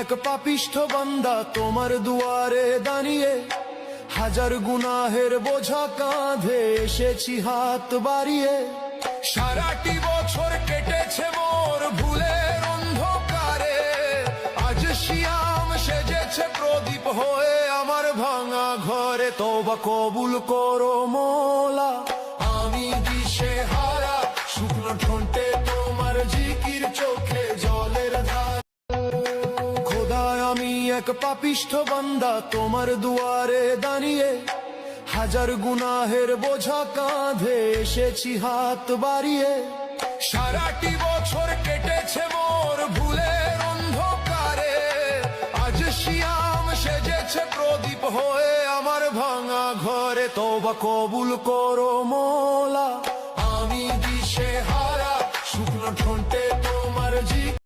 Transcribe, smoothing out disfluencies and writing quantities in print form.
এক পাপিষ্ঠ বান্দা তোমার দুয়ারে দাঁড়িয়ে, হাজার গুনাহের বোঝা কাঁধে এসেছি হাত বাড়িয়ে। সারাটি বছর কেটেছে মোর ভুলের অন্ধকারে, আজ শিয়াম সেজেছে প্রদীপ হয়ে আমার ভাঙা ঘরে। তওবা কবুল করো মোলা, আমি দিশেহারা, শুকনো ঠোঁটে তোমার জিকির, চোখে জলের ধার। খোদা আমি এক পাপিষ্ঠ বান্দা তোমার দুয়ারে দাঁড়িয়ে, হাজার গুনাহের বোঝা কাঁধে এসেছি হাত বাড়িয়ে। সারাটি বছর কেটেছে মোর ভুলের অন্ধকারে, আজ শিয়াম সেজেছে প্রদীপ হয়ে আমার ভাঙা ঘরে। তওবা কবুল করো মোলা, আমি দিশেহারা, শুকনো ঠোঁটে তোমার